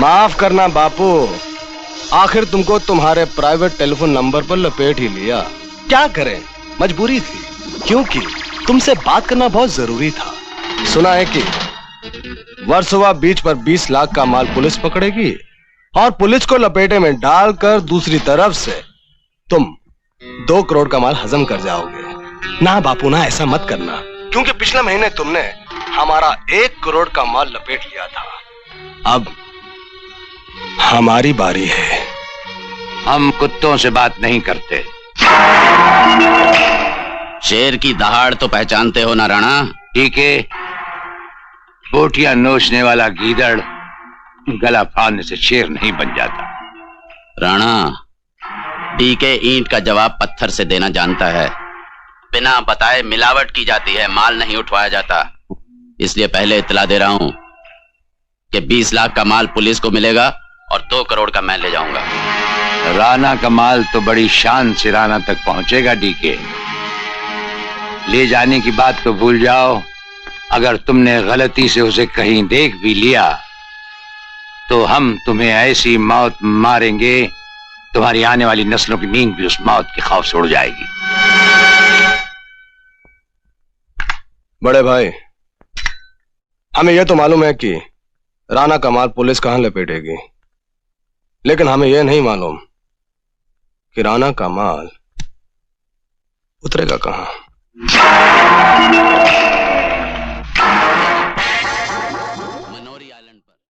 माफ करना बापू, आखिर तुमको तुम्हारे प्राइवेट टेलीफोन नंबर पर लपेट ही लिया। क्या करें, मजबूरी थी, क्योंकि तुमसे बात करना बहुत जरूरी था। सुना है कि वर्सोवा बीच पर 20 लाख का माल पुलिस पकड़ेगी और पुलिस को लपेटे में डालकर दूसरी तरफ से तुम 2 करोड़ का माल हजम कर जाओगे। ना बापू ना, ऐसा मत करना, क्योंकि पिछले महीने तुमने हमारा 1 करोड़ का माल लपेट लिया था। अब हमारी बारी है। हम कुत्तों से बात नहीं करते। शेर की दहाड़ तो पहचानते हो ना राणा? ठीक है, बोटियां नोचने वाला गीदड़ गला फाड़ने से शेर नहीं बन जाता। राणा, डीके ईंट का जवाब पत्थर से देना जानता है। बिना बताए मिलावट की जाती है, माल नहीं उठवाया जाता। इसलिए पहले इत्तला दे रहा हूं कि 20 लाख का माल पुलिस को मिलेगा और 2 करोड़ का मैं ले जाऊंगा। राणा का माल तो बड़ी शान से राणा तक पहुंचेगा डीके। ले जाने की बात तो भूल जाओ। अगर तुमने गलती से उसे कहीं देख भी लिया तो हम तुम्हें ऐसी मौत मारेंगे, तुम्हारी आने वाली नस्लों की नींद भी उस मौत के खौफ से उड़ जाएगी। बड़े भाई, हमें यह तो मालूम है कि राणा का माल पुलिस कहां लपेटेगी, लेकिन हमें यह नहीं मालूम कि राणा का माल उतरेगा कहां।